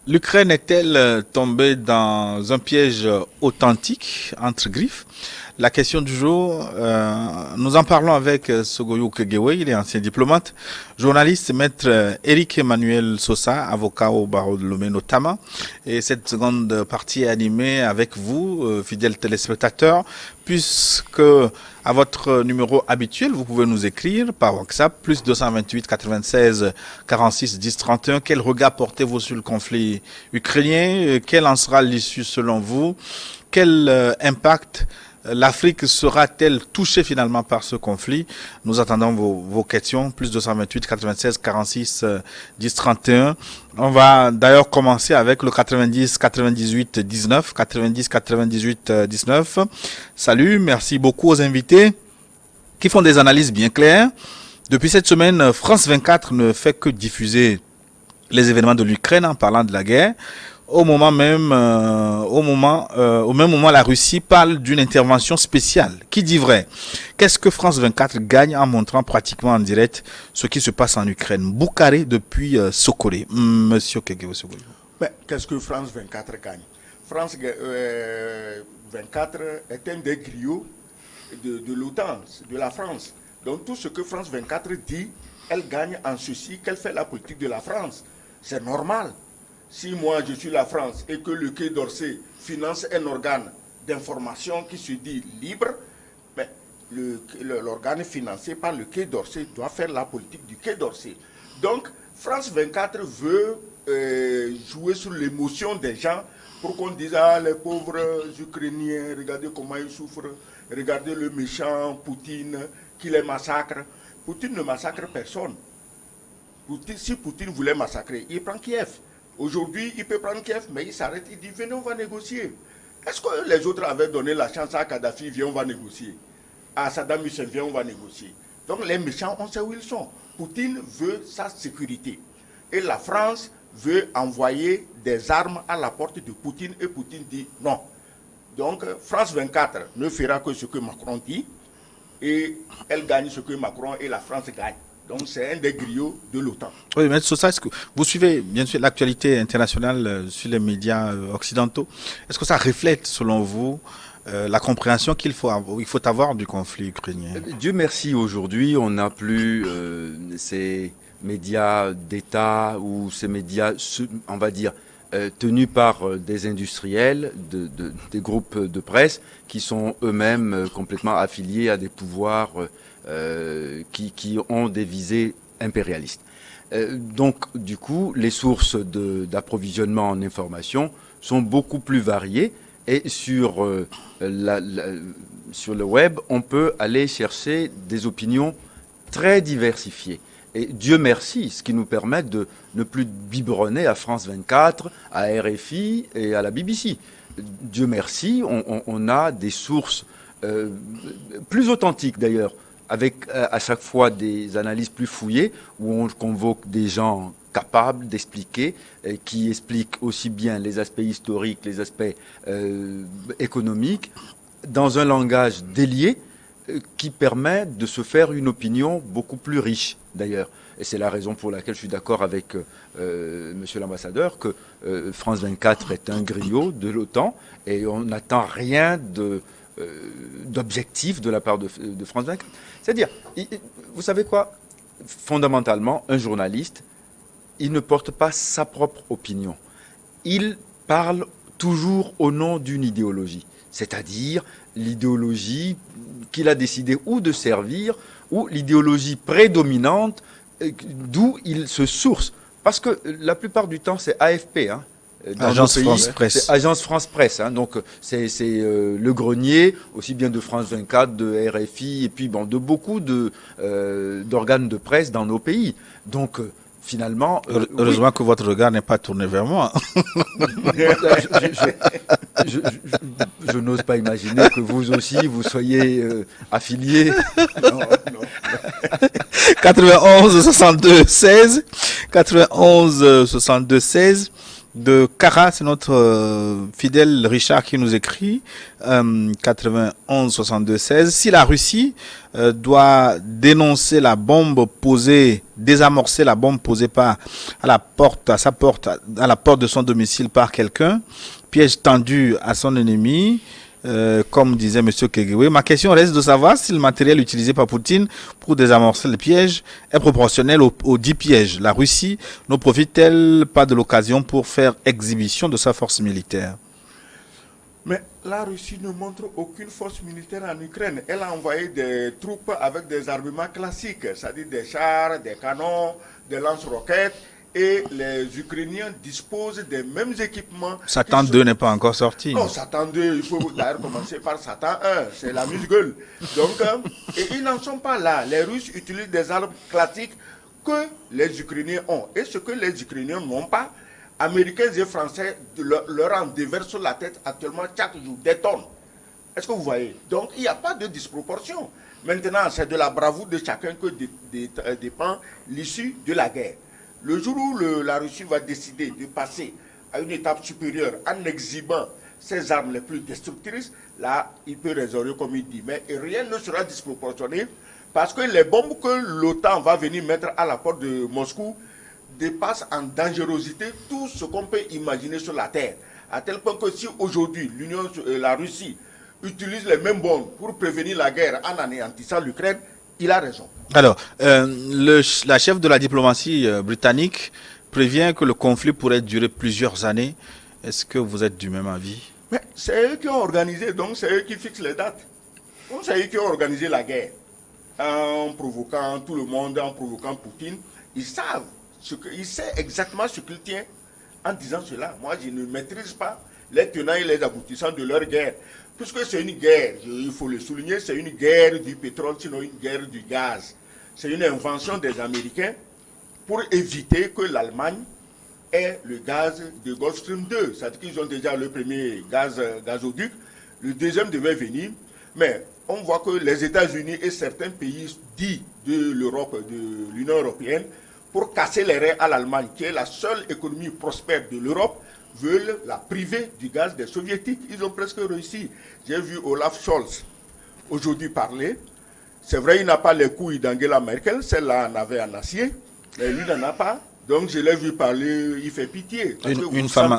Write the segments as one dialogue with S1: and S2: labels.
S1: L'Ukraine est-elle tombée dans un piège authentique, entre griffes? La question du jour, nous en parlons avec Sogoyou Kegewe, il est ancien diplomate, journaliste, maître Eric Emmanuel Sosa, avocat au barreau de Lomé notamment. Et cette seconde partie est animée avec vous, fidèles téléspectateurs, puisque à votre numéro habituel, vous pouvez nous écrire par WhatsApp, plus 228 96 46 10 31. Quel regard portez-vous sur le conflit ukrainien? Quelle en sera l'issue selon vous? Quel impact l'Afrique sera-t-elle touchée finalement par ce conflit? Nous attendons vos questions. Plus 228 96 46 10 31. On va d'ailleurs commencer avec le 90 98 19. 90 98 19. Salut, merci beaucoup aux invités qui font des analyses bien claires. Depuis cette semaine, France 24 ne fait que diffuser les événements de l'Ukraine en parlant de la guerre. Au même moment, la Russie parle d'une intervention spéciale. Qui dit vrai? Qu'est-ce que France 24 gagne en montrant pratiquement en direct ce qui se passe en Ukraine? Boukhari depuis Sokolé. Monsieur Kegewe Sokolé.
S2: Mais qu'est-ce que France 24 gagne? France 24 est un des griots de l'OTAN, de la France. Donc tout ce que France 24 dit, elle gagne en ceci qu'elle fait la politique de la France. C'est normal. Si moi je suis la France et que le Quai d'Orsay finance un organe d'information qui se dit libre, mais l'organe financé par le Quai d'Orsay doit faire la politique du Quai d'Orsay. Donc France 24 veut jouer sur l'émotion des gens pour qu'on dise ah les pauvres Ukrainiens, regardez comment ils souffrent, regardez le méchant Poutine qui les massacre. Poutine ne massacre personne. Si Poutine voulait massacrer, il prend Kiev. Aujourd'hui, il peut prendre Kiev, mais il s'arrête, il dit venez, on va négocier. Est-ce que les autres avaient donné la chance à Kadhafi, viens, on va négocier? À Saddam Hussein, viens, on va négocier. Donc les méchants, on sait où ils sont. Poutine veut sa sécurité. Et la France veut envoyer des armes à la porte de Poutine, et Poutine dit non. Donc France 24 ne fera que ce que Macron dit, et elle gagne ce que Macron et la France gagnent. Donc c'est un des griots de l'OTAN.
S1: Oui, mais sur ça, est-ce que vous suivez bien sûr l'actualité internationale sur les médias occidentaux? Est-ce que ça reflète, selon vous, la compréhension il faut avoir du conflit ukrainien?
S3: Dieu merci, aujourd'hui, on n'a plus ces médias d'État ou ces médias, on va dire, tenus par des industriels, des groupes de presse qui sont eux-mêmes complètement affiliés à des pouvoirs qui ont des visées impérialistes. Donc, du coup, les sources d'approvisionnement en information sont beaucoup plus variées et sur le web, on peut aller chercher des opinions très diversifiées. Et Dieu merci, ce qui nous permet de ne plus biberonner à France 24, à RFI et à la BBC. Dieu merci, on a des sources plus authentiques d'ailleurs, avec à chaque fois des analyses plus fouillées, où on convoque des gens capables d'expliquer, qui expliquent aussi bien les aspects historiques, les aspects économiques, dans un langage délié, qui permet de se faire une opinion beaucoup plus riche d'ailleurs. Et c'est la raison pour laquelle je suis d'accord avec monsieur l'ambassadeur que France 24 est un griot de l'OTAN et on n'attend rien d'objectif de la part de France 24. C'est-à-dire, vous savez quoi? Fondamentalement, un journaliste, il ne porte pas sa propre opinion. Il parle toujours au nom d'une idéologie. C'est-à-dire l'idéologie qu'il a décidé ou de servir, ou l'idéologie prédominante d'où il se source. Parce que la plupart du temps, c'est AFP, hein,
S1: Agence France Presse.
S3: Agence France Presse, hein, donc c'est le grenier, aussi bien de France 24, de RFI, et puis bon, de beaucoup d'organes de presse dans nos pays. Donc finalement...
S1: Heureusement que votre regard n'est pas tourné vers moi.
S3: Je n'ose pas imaginer que vous aussi, vous soyez affilié. Non, non.
S1: 91 62 16, 91 62 16. De Cara, c'est notre fidèle Richard qui nous écrit 91 62 16. Si la Russie doit dénoncer la bombe posée, désamorcer la bombe posée à la porte de son domicile par quelqu'un, piège tendu à son ennemi, comme disait M. Kegewé. Ma question reste de savoir si le matériel utilisé par Poutine pour désamorcer le piège est proportionnel aux 10 pièges. La Russie ne profite-t-elle pas de l'occasion pour faire exhibition de sa force militaire?
S2: Mais la Russie ne montre aucune force militaire en Ukraine. Elle a envoyé des troupes avec des armements classiques, c'est-à-dire des chars, des canons, des lance-roquettes. Et les Ukrainiens disposent des mêmes équipements.
S1: Satan 2 n'est pas encore sorti.
S2: Non, Satan 2, il faut d'ailleurs commencer par Satan 1, c'est la musgueule. Donc, et ils n'en sont pas là. Les Russes utilisent des armes classiques que les Ukrainiens ont. Et ce que les Ukrainiens n'ont pas, Américains et Français leur en déversent sur la tête actuellement chaque jour des tonnes. Est-ce que vous voyez? Donc, il n'y a pas de disproportion. Maintenant, c'est de la bravoure de chacun que dépend l'issue de la guerre. Le jour où la Russie va décider de passer à une étape supérieure en exhibant ses armes les plus destructrices, là, il peut raisonner comme il dit. Mais rien ne sera disproportionné parce que les bombes que l'OTAN va venir mettre à la porte de Moscou dépassent en dangerosité tout ce qu'on peut imaginer sur la Terre. À tel point que si aujourd'hui la Russie utilise les mêmes bombes pour prévenir la guerre en anéantissant l'Ukraine, il a raison.
S1: Alors, la chef de la diplomatie britannique prévient que le conflit pourrait durer plusieurs années. Est-ce que vous êtes du même avis?
S2: Mais c'est eux qui ont organisé, donc c'est eux qui fixent les dates. Donc c'est eux qui ont organisé la guerre. En provoquant tout le monde, en provoquant Poutine. Ils savent, ils savent exactement ce qu'ils tiennent en disant cela. Moi, je ne maîtrise pas les tenants et les aboutissants de leur guerre. Puisque c'est une guerre, il faut le souligner, c'est une guerre du pétrole, sinon une guerre du gaz. C'est une invention des Américains pour éviter que l'Allemagne ait le gaz de Gulf Stream 2. C'est-à-dire qu'ils ont déjà le premier gazoduc, le deuxième devait venir, mais on voit que les États-Unis et certains pays dits de l'Europe, de l'Union européenne, pour casser les reins à l'Allemagne, qui est la seule économie prospère de l'Europe, veulent la priver du gaz des soviétiques. Ils ont presque réussi. J'ai vu Olaf Scholz aujourd'hui parler. C'est vrai, il n'a pas les couilles d'Angela Merkel, celle-là en avait en acier, mais lui n'en a pas. Donc je l'ai vu parler, il fait pitié.
S1: Une femme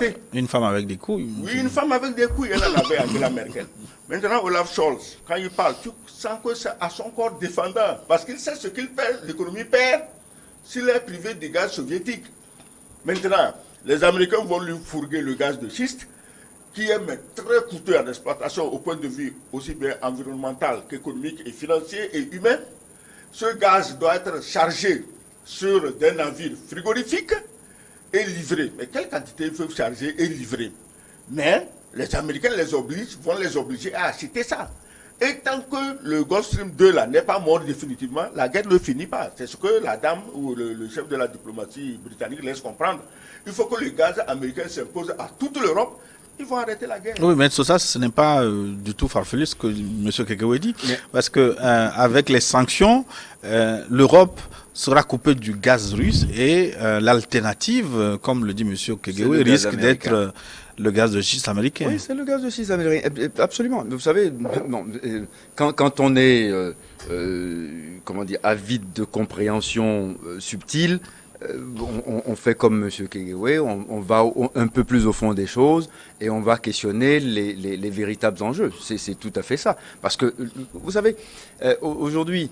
S1: avec des couilles.
S2: Oui, une femme avec des couilles, elle en avait Angela Merkel. Maintenant, Olaf Scholz, quand il parle, tu sens que c'est à son corps défendant, parce qu'il sait ce qu'il perd, l'économie perd, s'il est privé du gaz soviétique. Maintenant, les Américains vont lui fourguer le gaz de schiste, qui est très coûteux en exploitation au point de vue aussi bien environnemental qu'économique et financier et humain. Ce gaz doit être chargé sur des navires frigorifiques et livré. Mais quelle quantité il faut charger et livrer? Mais les Américains vont les obliger à acheter ça. Et tant que le Gulf Stream 2 là n'est pas mort définitivement, la guerre ne finit pas. C'est ce que la dame ou le chef de la diplomatie britannique laisse comprendre. Il faut que le gaz américain s'impose à toute l'Europe. Ils vont arrêter la guerre.
S1: Oui, mais ça, ce n'est pas du tout farfelu ce que M. Kegewé dit. Mais... Parce que avec les sanctions, l'Europe sera coupée du gaz russe et l'alternative, comme le dit M. Kegewé, risque d'être le gaz de schiste américain.
S3: Oui, c'est le gaz de schiste américain. Absolument. Vous savez, bon, quand on est comment dire, avide de compréhension subtile, on fait comme M. Kegewé, on va un peu plus au fond des choses et on va questionner les véritables enjeux. C'est tout à fait ça. Parce que, vous savez, aujourd'hui,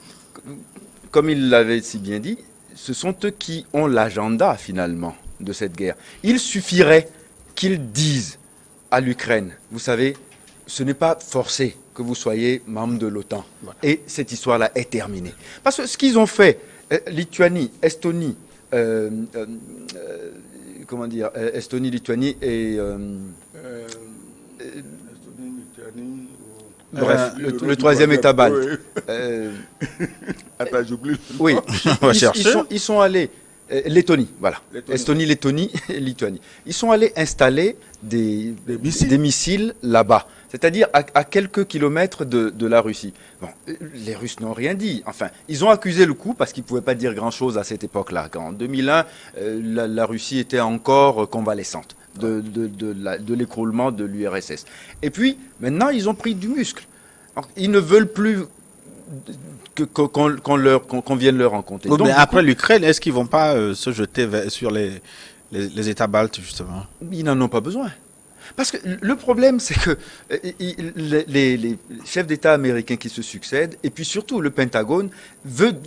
S3: comme il l'avait si bien dit, ce sont eux qui ont l'agenda, finalement, de cette guerre. Il suffirait qu'ils disent à l'Ukraine, vous savez, ce n'est pas forcé que vous soyez membre de l'OTAN. Et cette histoire-là est terminée. Parce que ce qu'ils ont fait, Lituanie, Estonie, comment dire, Estonie, Lituanie et bref, le troisième État balte.
S2: Attends, j'oublie.
S3: Oui,
S1: on va chercher.
S3: Ils sont allés, Lettonie, voilà, Estonie, Lettonie et Lituanie. Ils sont allés installer des missiles là-bas. C'est-à-dire à quelques kilomètres de la Russie. Bon, les Russes n'ont rien dit. Enfin, ils ont accusé le coup parce qu'ils ne pouvaient pas dire grand-chose à cette époque-là. En 2001, la Russie était encore convalescente. de l'écroulement de l'URSS. Et puis, maintenant, ils ont pris du muscle. Alors, ils ne veulent plus qu'on vienne leur en compter.
S1: Oui,
S3: Donc,
S1: mais après l'Ukraine, est-ce qu'ils ne vont pas se jeter sur les États baltes, justement?
S3: ils n'en ont pas besoin. Parce que le problème, c'est que les chefs d'État américains qui se succèdent, et puis surtout le Pentagone,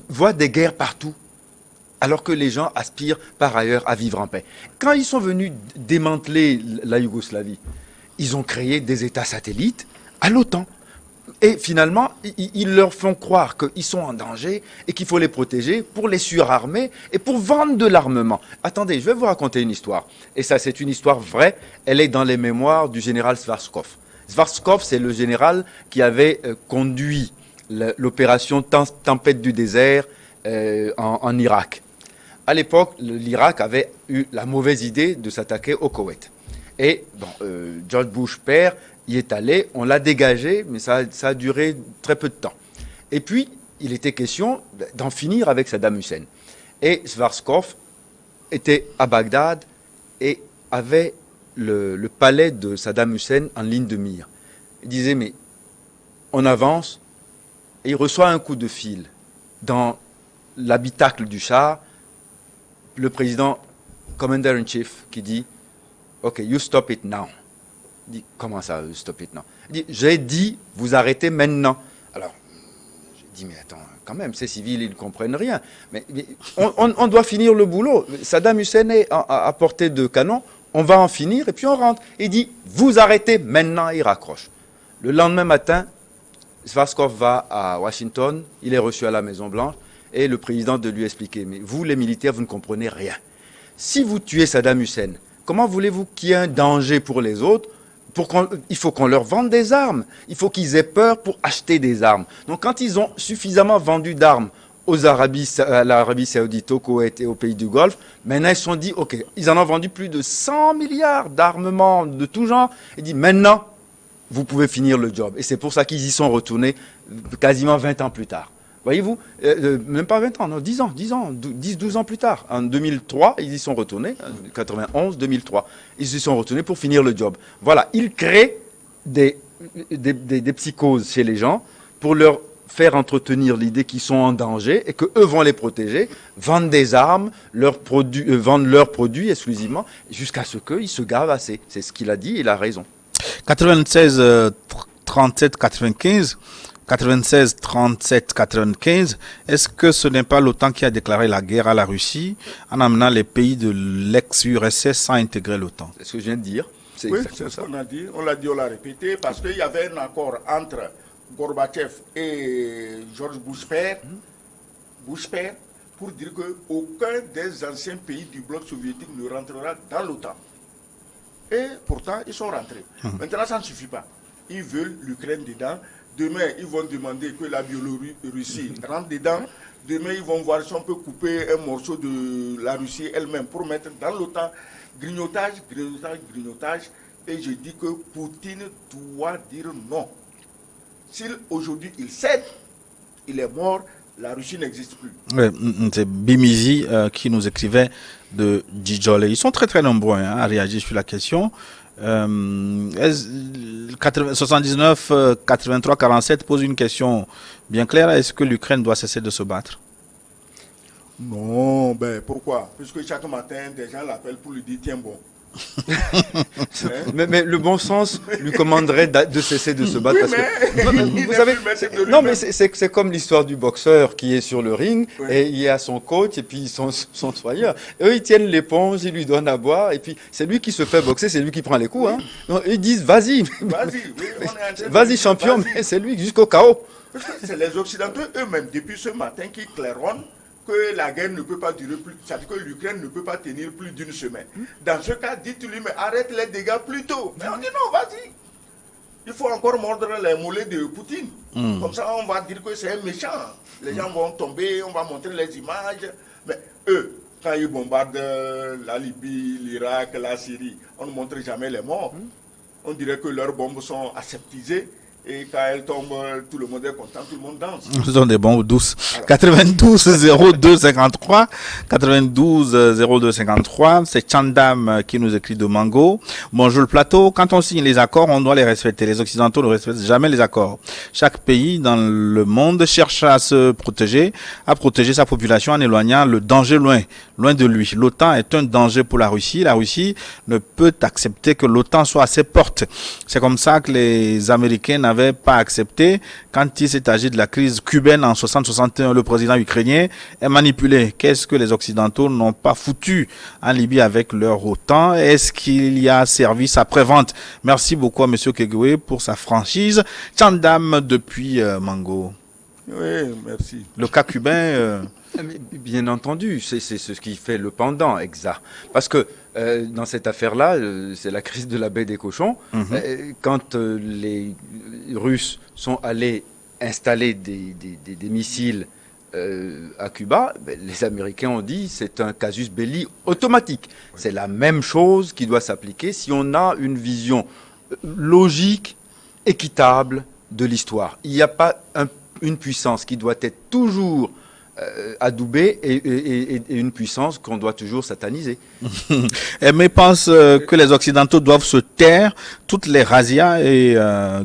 S3: voient des guerres partout, alors que les gens aspirent par ailleurs à vivre en paix. Quand ils sont venus démanteler la Yougoslavie, ils ont créé des États satellites à l'OTAN. Et finalement, ils leur font croire qu'ils sont en danger et qu'il faut les protéger pour les surarmer et pour vendre de l'armement. Attendez, je vais vous raconter une histoire. Et ça, c'est une histoire vraie. Elle est dans les mémoires du général Schwarzkopf. Schwarzkopf, c'est le général qui avait conduit l'opération Tempête du désert en Irak. À l'époque, l'Irak avait eu la mauvaise idée de s'attaquer au Koweït. Et bon, George Bush père y est allé, on l'a dégagé, mais ça a duré très peu de temps. Et puis, il était question d'en finir avec Saddam Hussein. Et Schwarzkopf était à Bagdad et avait le palais de Saddam Hussein en ligne de mire. Il disait, mais on avance, et il reçoit un coup de fil dans l'habitacle du char, le président, Commander-in-Chief, qui dit, OK, you stop it now. Il dit, comment ça, stop it now? Il dit, j'ai dit, vous arrêtez maintenant. Alors, j'ai dit, mais attends, quand même, ces civils, ils ne comprennent rien. Mais on doit finir le boulot. Saddam Hussein est à portée de canon, on va en finir et puis on rentre. Il dit, vous arrêtez maintenant, il raccroche. Le lendemain matin, Schwarzkopf va à Washington, il est reçu à la Maison-Blanche, et le président de lui expliquer, mais vous, les militaires, vous ne comprenez rien. Si vous tuez Saddam Hussein, comment voulez-vous qu'il y ait un danger pour les autres? Il faut qu'on leur vende des armes. Il faut qu'ils aient peur pour acheter des armes. Donc quand ils ont suffisamment vendu d'armes à l'Arabie Saoudite, au Koweït et aux pays du Golfe, maintenant ils se sont dit, OK, ils en ont vendu plus de 100 milliards d'armements de tout genre. Ils disent, maintenant, vous pouvez finir le job. Et c'est pour ça qu'ils y sont retournés quasiment 20 ans plus tard. Voyez-vous, même pas 20 ans, non, 10 ans, 12 ans plus tard. En 2003, ils y sont retournés, 91, 2003. Ils y sont retournés pour finir le job. Voilà, ils créent des psychoses chez les gens pour leur faire entretenir l'idée qu'ils sont en danger et qu'eux vont les protéger, vendent des armes, vendent leurs produits exclusivement, jusqu'à ce qu'ils se gavent assez. C'est ce qu'il a dit, il a raison.
S1: 96, 37, 95... 96, 37, 95, est-ce que ce n'est pas l'OTAN qui a déclaré la guerre à la Russie en amenant les pays de l'ex-URSS à intégrer l'OTAN?
S3: C'est ce que je viens de dire.
S2: Oui, c'est ce qu'on a dit. On l'a dit, on l'a répété, parce qu'il y avait un accord entre Gorbatchev et George Bush père, pour dire qu'aucun des anciens pays du bloc soviétique ne rentrera dans l'OTAN. Et pourtant, ils sont rentrés. Maintenant, ça ne suffit pas. Ils veulent l'Ukraine dedans. Demain, ils vont demander que la Biélorussie rentre dedans. Demain, ils vont voir si on peut couper un morceau de la Russie elle-même pour mettre dans l'OTAN. Grignotage. Et je dis que Poutine doit dire non. Si aujourd'hui il cède, il est mort, la Russie n'existe plus.
S1: Ouais, c'est Bimizi qui nous écrivait de Djidjole. Ils sont très très nombreux à réagir sur la question. 79, 83, 47 pose une question bien claire. Est-ce que l'Ukraine doit cesser de se battre?
S2: Non, ben pourquoi? Puisque chaque matin, des gens l'appellent pour lui dire tiens bon.
S3: mais le bon sens lui commanderait de cesser de se battre.
S2: Oui,
S3: parce que, vous savez, c'est comme l'histoire du boxeur qui est sur le ring, oui, et il y a son coach et puis son soigneur. Eux, ils tiennent l'éponge, ils lui donnent à boire et puis c'est lui qui se fait boxer, c'est lui qui prend les coups. Hein. Donc, ils disent vas-y, vas-y champion, mais c'est lui jusqu'au chaos.
S2: C'est les Occidentaux eux-mêmes, depuis ce matin, qui claironnent que la guerre ne peut pas durer plus, c'est-à-dire que l'Ukraine ne peut pas tenir plus d'une semaine. Dans ce cas, dites-lui, mais arrête les dégâts plus tôt. Mais on dit non, vas-y. Il faut encore mordre les mollets de Poutine. Comme ça, on va dire que c'est un méchant. Les gens vont tomber, on va montrer les images. Mais eux, quand ils bombardent la Libye, l'Irak, la Syrie, on ne montre jamais les morts. On dirait que leurs bombes sont aseptisées Et quand elle tombe, tout le monde est content, tout le monde danse.
S1: Ce sont des bombes douces.
S2: Alors.
S1: 92 02 53. 92 02 53. C'est Chandam qui nous écrit de Mango. Bonjour le plateau. Quand on signe les accords, on doit les respecter. Les Occidentaux ne respectent jamais les accords. Chaque pays dans le monde cherche à se protéger, à protéger sa population en éloignant le danger loin de lui. L'OTAN est un danger pour la Russie. La Russie ne peut accepter que l'OTAN soit à ses portes. C'est comme ça que les Américains n'avaient pas accepté quand il s'est agi de la crise cubaine en 60-61. Le président ukrainien est manipulé. Qu'est-ce que les Occidentaux n'ont pas foutu en Libye avec leur OTAN? Est-ce qu'il y a service après-vente? Merci beaucoup à M. Kegwe pour sa franchise. Chandam depuis Mango.
S2: Oui, merci.
S1: Le cas cubain...
S3: Mais bien entendu, c'est ce qui fait le pendant exact. Parce que dans cette affaire-là, c'est la crise de la baie des cochons. Quand les Russes sont allés installer des missiles à Cuba, les Américains ont dit c'est un casus belli automatique. C'est la même chose qui doit s'appliquer si on a une vision logique, équitable de l'histoire. Il n'y a pas une puissance qui doit être toujours adoubée et une puissance qu'on doit toujours sataniser.
S1: Mais pense que les Occidentaux doivent se taire. Toutes les razzias et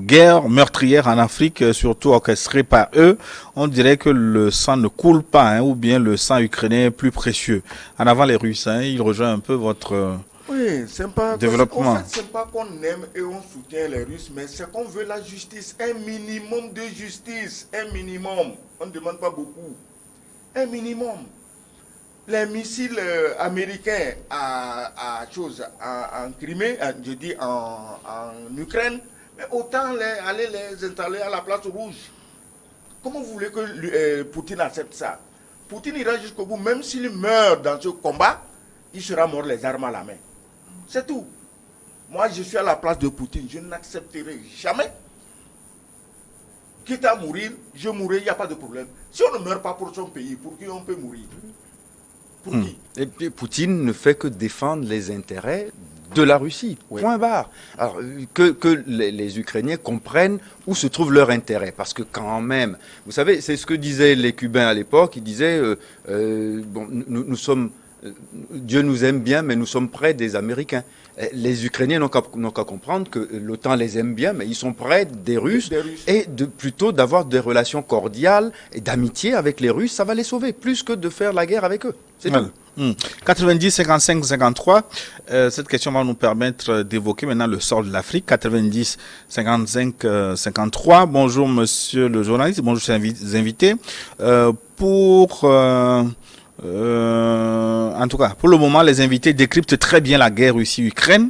S1: guerres meurtrières en Afrique, surtout orchestrées par eux, on dirait que le sang ne coule pas, ou bien le sang ukrainien est plus précieux. En avant les Russes, il rejoint un peu votre...
S2: Oui, c'est pas
S1: développement.
S2: En fait, c'est pas qu'on aime et on soutient les Russes, mais c'est qu'on veut la justice, un minimum de justice, un minimum. On ne demande pas beaucoup. Un minimum. Les missiles américains en Crimée, je dis en Ukraine, mais autant aller les installer à la place rouge. Comment vous voulez que Poutine accepte ça? Poutine ira jusqu'au bout, même s'il meurt dans ce combat, il sera mort les armes à la main. C'est tout. Moi, je suis à la place de Poutine. Je n'accepterai jamais. Quitte à mourir, je mourrai, il n'y a pas de problème. Si on ne meurt pas pour son pays, pour qui on peut mourir? Pour qui?
S3: Et puis, Poutine ne fait que défendre les intérêts de la Russie.
S2: Oui.
S3: Point barre. Alors, que les Ukrainiens comprennent où se trouve leur intérêt. Parce que quand même, vous savez, c'est ce que disaient les Cubains à l'époque. Ils disaient, bon, nous sommes... Dieu nous aime bien, mais nous sommes près des Américains. Les Ukrainiens n'ont qu'à comprendre que l'OTAN les aime bien, mais ils sont près des Russes. Et plutôt d'avoir des relations cordiales et d'amitié avec les Russes, ça va les sauver, plus que de faire la guerre avec eux. C'est tout.
S1: 90, 55, 53, cette question va nous permettre d'évoquer maintenant le sort de l'Afrique. 90, 55, 53. Bonjour monsieur le journaliste, bonjour chers invités. En tout cas, pour le moment, les invités décryptent très bien la guerre Russie-Ukraine.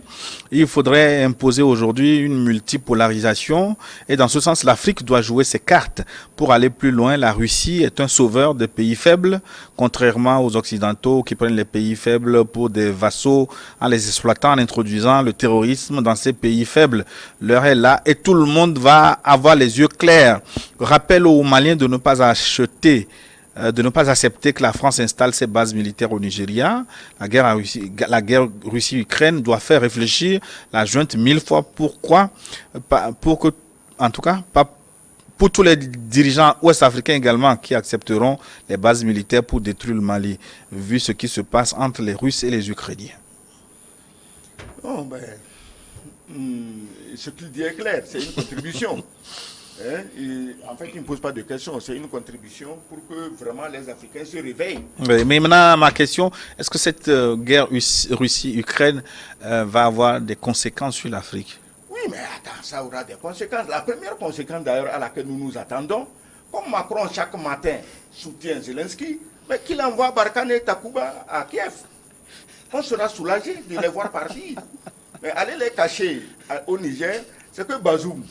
S1: Il faudrait imposer aujourd'hui une multipolarisation. Et dans ce sens, l'Afrique doit jouer ses cartes. Pour aller plus loin, la Russie est un sauveur des pays faibles, contrairement aux Occidentaux qui prennent les pays faibles pour des vassaux en les exploitant, en introduisant le terrorisme dans ces pays faibles. L'heure est là et tout le monde va avoir les yeux clairs. Rappel aux Maliens de ne pas accepter que la France installe ses bases militaires au Nigeria. La guerre Russie-Ukraine doit faire réfléchir la junte 1000 fois. Pourquoi? En tout cas, pas pour tous les dirigeants ouest-africains également qui accepteront les bases militaires pour détruire le Mali, vu ce qui se passe entre les Russes et les Ukrainiens.
S2: Oh, ce qu'il dit est clair, c'est une contribution. En fait, il ne pose pas de questions, c'est une contribution pour que vraiment les Africains se réveillent.
S1: Oui, mais maintenant, ma question, est-ce que cette guerre Russie-Ukraine va avoir des conséquences sur l'Afrique?
S2: Oui, mais attends, ça aura des conséquences. La première conséquence d'ailleurs à laquelle nous nous attendons, comme Macron chaque matin soutient Zelensky, mais qu'il envoie Barkhane et Takuba à Kiev. On sera soulagé de les voir partir. Mais aller les cacher au Niger, c'est que Bazoum,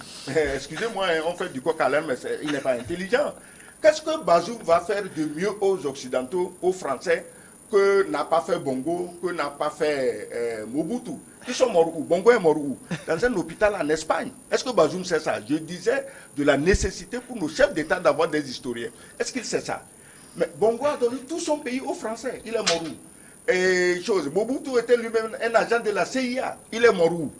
S2: excusez-moi, on fait du coq à l'âne, mais il n'est pas intelligent. Qu'est-ce que Bazoum va faire de mieux aux Occidentaux, aux Français, que n'a pas fait Bongo, que n'a pas fait Mobutu? Ils sont morts où? Bongo est mort où? Dans un hôpital en Espagne. Est-ce que Bazoum sait ça? Je disais de la nécessité pour nos chefs d'État d'avoir des historiens. Est-ce qu'il sait ça? Mais Bongo a donné tout son pays aux Français. Il est mort où? Et Mobutu était lui-même un agent de la CIA. Il est mort où?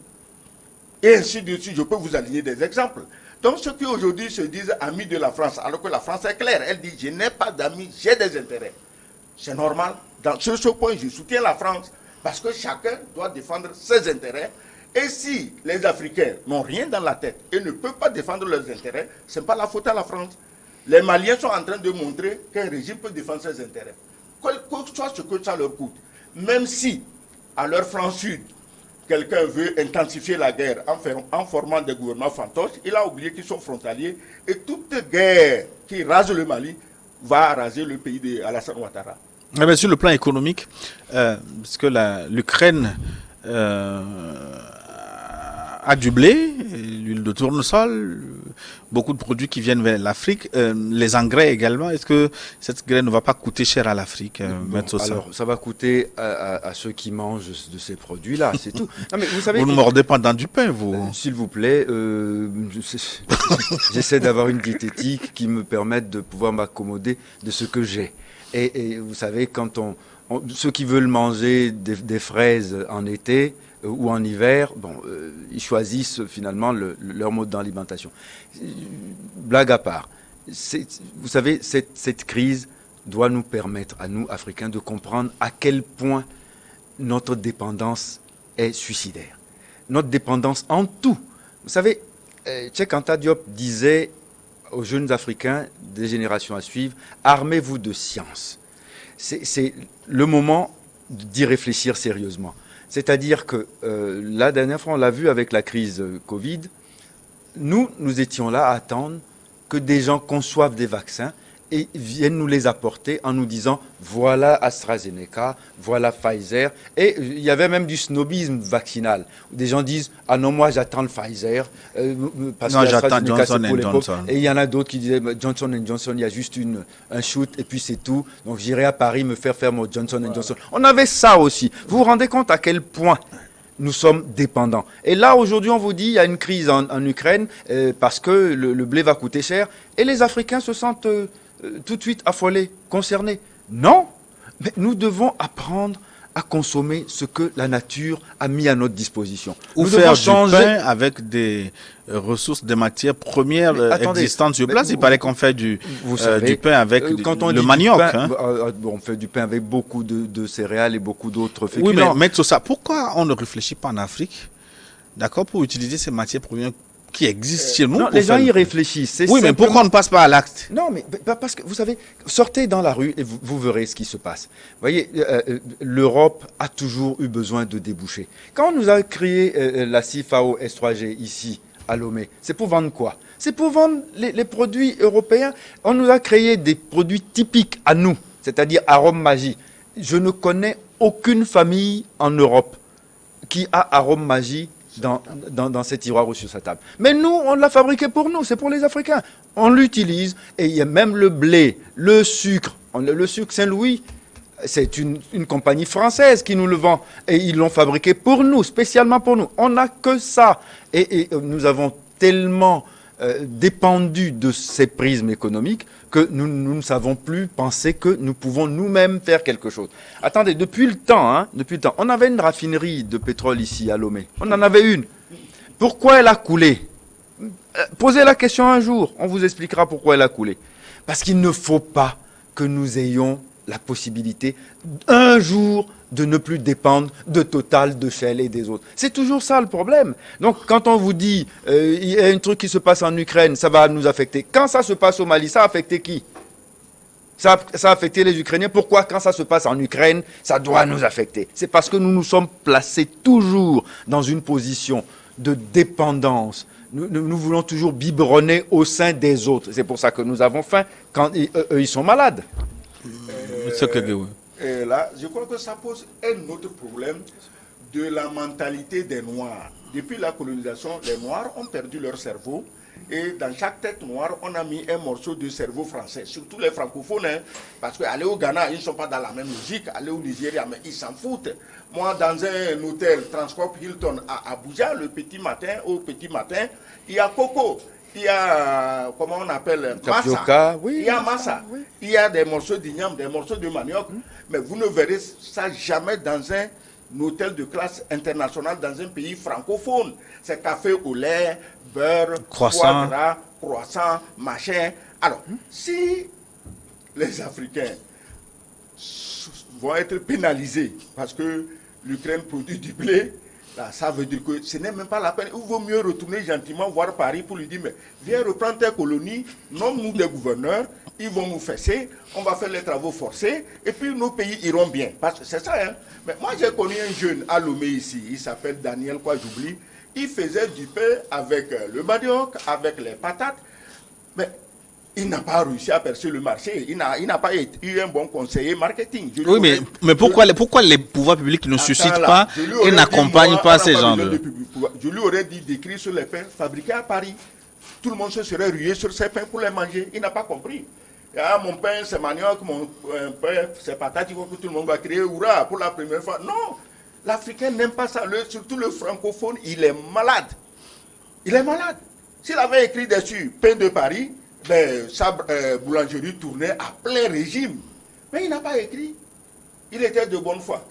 S2: Et ainsi de suite, je peux vous aligner des exemples. Donc ceux qui aujourd'hui se disent amis de la France, alors que la France est claire, elle dit je n'ai pas d'amis, j'ai des intérêts. C'est normal. Sur ce point, je soutiens la France parce que chacun doit défendre ses intérêts. Et si les Africains n'ont rien dans la tête et ne peuvent pas défendre leurs intérêts, ce n'est pas la faute à la France. Les Maliens sont en train de montrer qu'un régime peut défendre ses intérêts. Quel que soit ce que ça leur coûte. Même si, à leur flanc sud, quelqu'un veut intensifier la guerre en formant des gouvernements fantoches, il a oublié qu'ils sont frontaliers. Et toute guerre qui rase le Mali va raser le pays d'Alassane Ouattara.
S1: Eh bien, sur le plan économique, parce que l'Ukraine a du blé, l'huile de tournesol, beaucoup de produits qui viennent vers l'Afrique, les engrais également. Est-ce que cette guerre ne va pas coûter cher à l'Afrique, Maître Sosa?
S3: Alors, ça va coûter à ceux qui mangent de ces produits-là, c'est tout. Non, mais vous savez,
S1: vous ne mordez pas dans du pain, vous.
S3: S'il vous plaît, j'essaie d'avoir une diététique qui me permette de pouvoir m'accommoder de ce que j'ai. Et vous savez, quand ceux qui veulent manger des fraises en été ou en hiver, ils choisissent finalement leur mode d'alimentation. Blague à part, vous savez, cette crise doit nous permettre, à nous, Africains, de comprendre à quel point notre dépendance est suicidaire. Notre dépendance en tout. Vous savez, Cheikh Anta Diop disait aux jeunes Africains des générations à suivre, armez-vous de science. C'est le moment d'y réfléchir sérieusement. C'est-à-dire que la dernière fois, on l'a vu avec la crise Covid, nous étions là à attendre que des gens conçoivent des vaccins et viennent nous les apporter en nous disant voilà AstraZeneca, voilà Pfizer. Et il y avait même du snobisme vaccinal. Des gens disent ah non, moi j'attends le Pfizer parce que AstraZeneca c'est pour les pauvres. Et il y en a d'autres qui disaient Johnson & Johnson, il y a juste un shoot et puis c'est tout. Donc j'irai à Paris me faire mon Johnson & Johnson. On avait ça aussi. Vous vous rendez compte à quel point nous sommes dépendants. Et là, aujourd'hui, on vous dit, il y a une crise en Ukraine parce que le blé va coûter cher. Et les Africains se sentent tout de suite affolés, concernés. Non, mais nous devons apprendre à consommer ce que la nature a mis à notre disposition.
S1: Ou
S3: nous
S1: faire
S3: devons changer
S1: du pain avec des ressources, des matières premières existantes sur place. Il paraît qu'on fait du pain avec le manioc.
S3: On fait du pain avec beaucoup de céréales et beaucoup d'autres féculents.
S1: Oui, mais Maître Sosa, pourquoi on ne réfléchit pas en Afrique, d'accord, pour utiliser ces matières premières qui existent chez nous?
S3: Non, les gens y réfléchissent.
S1: Oui, mais pourquoi on ne passe pas à l'acte?
S3: Non, mais parce que, vous savez, sortez dans la rue et vous verrez ce qui se passe. Vous voyez, l'Europe a toujours eu besoin de débouchés. Quand on nous a créé la CIFAO S3G ici, à Lomé, c'est pour vendre quoi? C'est pour vendre les produits européens. On nous a créé des produits typiques à nous, c'est-à-dire Arôme Magie. Je ne connais aucune famille en Europe qui a Arôme Magie dans ces tiroirs ou sur sa table. Mais nous, on l'a fabriqué pour nous, c'est pour les Africains. On l'utilise et il y a même le blé, le sucre. Le sucre Saint-Louis, c'est une compagnie française qui nous le vend et ils l'ont fabriqué pour nous, spécialement pour nous. On n'a que ça. Et nous avons tellement dépendu de ces prismes économiques que nous ne savons plus penser que nous pouvons nous-mêmes faire quelque chose. Attendez, depuis le temps, on avait une raffinerie de pétrole ici à Lomé. On en avait une. Pourquoi elle a coulé? Posez la question un jour, on vous expliquera pourquoi elle a coulé. Parce qu'il ne faut pas que nous ayons la possibilité un jour de ne plus dépendre de Total, de Shell et des autres. C'est toujours ça le problème. Donc quand on vous dit il y a un truc qui se passe en Ukraine, ça va nous affecter. Quand ça se passe au Mali, ça a affecté qui? Ça a affecté les Ukrainiens. Pourquoi quand ça se passe en Ukraine, ça doit nous affecter? C'est parce que nous nous sommes placés toujours dans une position de dépendance. Nous voulons toujours biberonner au sein des autres. C'est pour ça que nous avons faim quand eux, ils sont malades.
S2: Et là, je crois que ça pose un autre problème de la mentalité des Noirs. Depuis la colonisation, les Noirs ont perdu leur cerveau et dans chaque tête noire, on a mis un morceau de cerveau français, surtout les francophones, hein, parce qu'aller au Ghana, ils ne sont pas dans la même logique, aller au Nigeria, mais ils s'en foutent. Moi, dans un hôtel Transcorp Hilton à Abuja, au petit matin, il y a Coco. Il y a, comment on appelle, massa.
S3: Oui,
S2: il y a massa. Oui. Il y a des morceaux d'igname, des morceaux de manioc. Mais vous ne verrez ça jamais dans un hôtel de classe internationale dans un pays francophone. C'est café au lait, beurre,
S1: Croissant.
S2: foie gras, croissant, machin. Alors, si les Africains vont être pénalisés parce que l'Ukraine produit du blé, là, ça veut dire que ce n'est même pas la peine. Il vaut mieux retourner gentiment voir Paris pour lui dire, mais viens reprendre tes colonies, nomme-nous des gouverneurs, ils vont nous fesser, on va faire les travaux forcés, et puis nos pays iront bien. Parce que c'est ça, hein. Mais moi, j'ai connu un jeune à Lomé ici, il s'appelle Daniel, quoi, j'oublie. Il faisait du pain avec le manioc, avec les patates, mais il n'a pas réussi à percer le marché. Il n'a pas eu un bon conseiller marketing.
S1: Oui, mais pourquoi les pouvoirs publics ne suscitent pas et n'accompagnent pas ces gens de...
S2: Je lui aurais dit d'écrire sur les pains fabriqués à Paris. Tout le monde se serait rué sur ces pains pour les manger. Il n'a pas compris. Ah, mon pain, c'est manioc, mon pain, c'est patate, il faut que tout le monde va crier hurrah pour la première fois. Non, l'Africain n'aime pas ça. Surtout le francophone, il est malade. Il est malade. S'il avait écrit dessus pain de Paris, sa boulangerie tournait à plein régime. Mais il n'a pas écrit. Il était de bonne foi.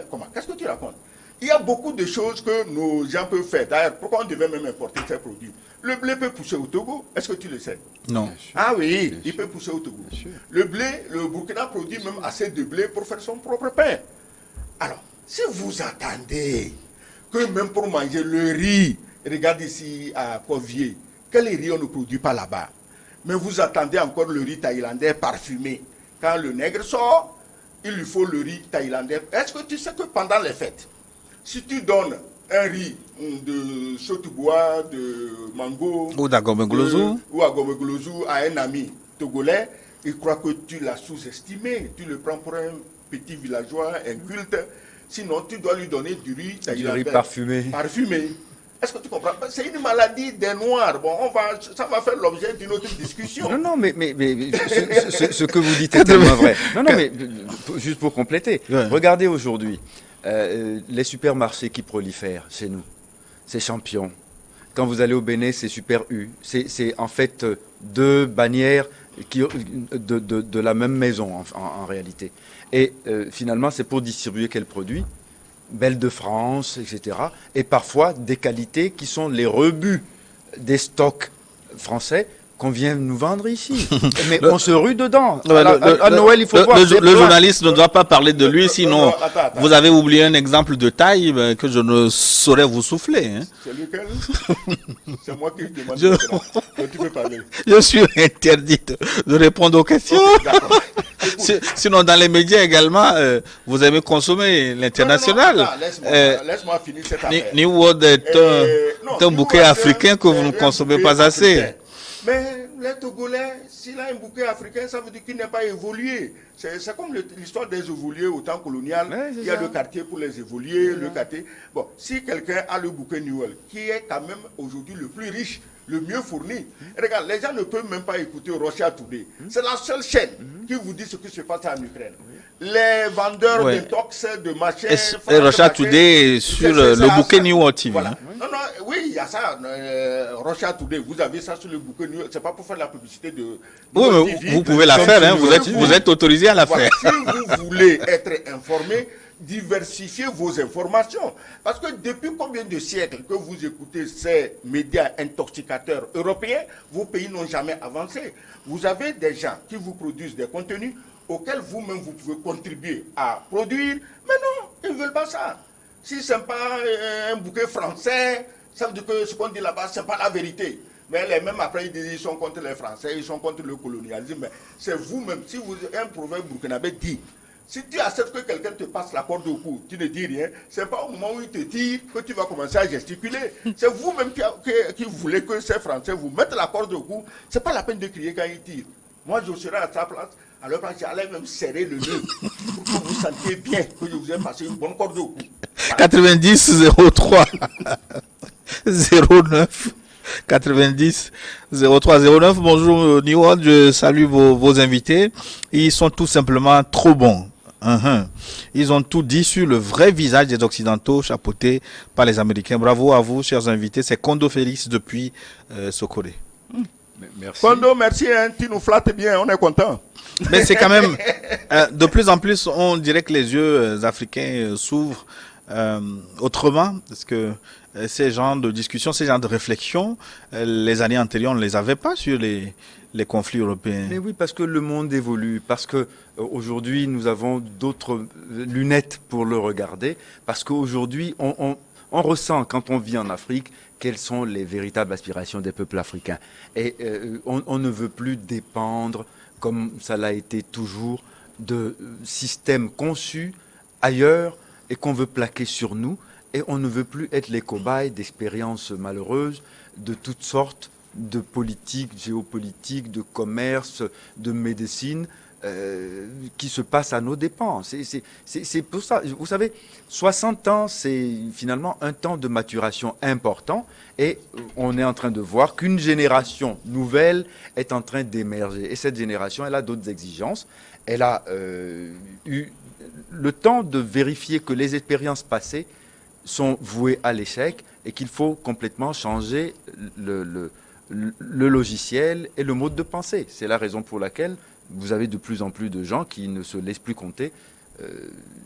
S2: Comment? Qu'est-ce que tu racontes? Il y a beaucoup de choses que nos gens peuvent faire. D'ailleurs, pourquoi on devait même importer ces produits? Le blé peut pousser au Togo. Est-ce que tu le sais?
S1: Non.
S2: Ah oui, il peut pousser au Togo. Le blé, le Burkina produit même assez de blé pour faire son propre pain. Alors, si vous attendez que même pour manger le riz, regarde ici à Covier, quel riz on ne produit pas là-bas? Mais vous attendez encore le riz thaïlandais parfumé. Quand le nègre sort, il lui faut le riz thaïlandais. Est-ce que tu sais que pendant les fêtes, si tu donnes un riz de saute-bois, de mango,
S1: ou d'agomeglozo,
S2: ou agomeglozo à un ami togolais, il croit que tu l'as sous-estimé. Tu le prends pour un petit villageois, inculte. Sinon, tu dois lui donner du riz thaïlandais.
S3: Du riz parfumé.
S2: Parfumé. Est-ce que tu comprends? C'est une maladie des Noirs. Bon, ça va faire l'objet d'une autre discussion.
S3: Non, mais ce que vous dites est tellement vrai. Non, mais juste pour compléter.
S1: Ouais.
S3: Regardez aujourd'hui, les supermarchés qui prolifèrent chez nous, c'est Champion. Quand vous allez au Bénin, c'est Super U. C'est en fait deux bannières de la même maison en réalité. Et finalement, c'est pour distribuer quel produit? Belle de France, etc. Et parfois des qualités qui sont les rebuts des stocks français qu'on vient nous vendre ici. Mais on se rue dedans. À Noël, il faut voir.
S1: Le journaliste ne doit pas parler de lui, sinon
S2: attends.
S1: vous avez oublié un exemple de taille que je ne saurais vous souffler. Hein.
S2: C'est lequel? C'est moi qui demande. Tu peux parler.
S1: Je suis interdite de répondre aux questions.
S2: D'accord.
S1: Sinon, dans les médias également, vous aimez consommer l'international.
S2: Non, laisse-moi finir cette affaire.
S1: New World est un bouquet africain que vous ne consommez pas assez.
S2: Africain. Mais les Togolais, s'il a un bouquet africain, ça veut dire qu'il n'est pas évolué. C'est comme l'histoire des évolués au temps colonial.
S3: Ouais,
S2: il y a
S3: ça.
S2: le quartier pour les évolués, le quartier. Bon, si quelqu'un a le bouquet Newell, qui est quand même aujourd'hui le plus riche, le mieux fourni. Regarde, les gens ne peuvent même pas écouter Russia Today. C'est la seule chaîne qui vous dit ce qui se passe en Ukraine. Les vendeurs de tox, de machins...
S1: Et Russia Today sur le bouquet New World TV.
S2: Voilà.
S1: Hein.
S2: Non, oui, il y a ça. Russia Today, vous avez ça sur le bouquet New World. C'est pas pour faire la publicité de...
S1: Oui, mais
S2: TV.
S1: vous pouvez la faire, hein. Vous êtes autorisé à la faire.
S2: Voilà. Si vous voulez être informé, diversifiez vos informations. Parce que depuis combien de siècles que vous écoutez ces médias intoxicateurs européens, vos pays n'ont jamais avancé. Vous avez des gens qui vous produisent des contenus auxquels vous-même vous pouvez contribuer à produire, mais non, ils ne veulent pas ça. Si ce n'est pas un bouquet français, ça veut dire que ce qu'on dit là-bas, ce n'est pas la vérité. Mais les mêmes après, ils disent qu'ils sont contre les Français, ils sont contre le colonialisme. Mais c'est vous-même, si vous, un proverbe burkinabé dit, si tu acceptes que quelqu'un te passe la corde au cou, tu ne dis rien, ce n'est pas au moment où il te tire que tu vas commencer à gesticuler. C'est vous-même qui voulez que ces Français vous mettent la corde au cou. Ce n'est pas la peine de crier quand ils tirent. Moi, je serais à sa place. À leur place, j'allais même serrer le nez pour que vous sentiez bien que je vous ai passé une bonne corde au cou. Voilà.
S1: 90 03 09 90 03 09. Bonjour New World, je salue vos invités. Ils sont tout simplement trop bons. Ils ont tout dit sur le vrai visage des Occidentaux chapeautés par les Américains. Bravo à vous, chers invités. C'est Kondo Félix depuis Sokoré.
S3: Merci.
S2: Kondo, merci, hein, tu nous flattes bien, on est content.
S1: Mais c'est quand même, de plus en plus, on dirait que les yeux africains s'ouvrent autrement? Parce que ces genres de discussions, ces genres de réflexions, les années antérieures, on ne les avait pas sur les conflits européens.
S3: Mais oui, parce que le monde évolue, parce que aujourd'hui nous avons d'autres lunettes pour le regarder, parce qu'aujourd'hui on ressent quand on vit en Afrique quelles sont les véritables aspirations des peuples africains. Et on ne veut plus dépendre, comme ça l'a été toujours, de systèmes conçus ailleurs et qu'on veut plaquer sur nous. Et on ne veut plus être les cobayes d'expériences malheureuses de toutes sortes, de politique, géopolitique, de commerce, de médecine, qui se passent à nos dépens. C'est pour ça, vous savez, 60 ans, c'est finalement un temps de maturation important et on est en train de voir qu'une génération nouvelle est en train d'émerger. Et cette génération, elle a d'autres exigences. Elle a eu le temps de vérifier que les expériences passées sont vouées à l'échec et qu'il faut complètement changer le logiciel et le mode de pensée. C'est la raison pour laquelle vous avez de plus en plus de gens qui ne se laissent plus compter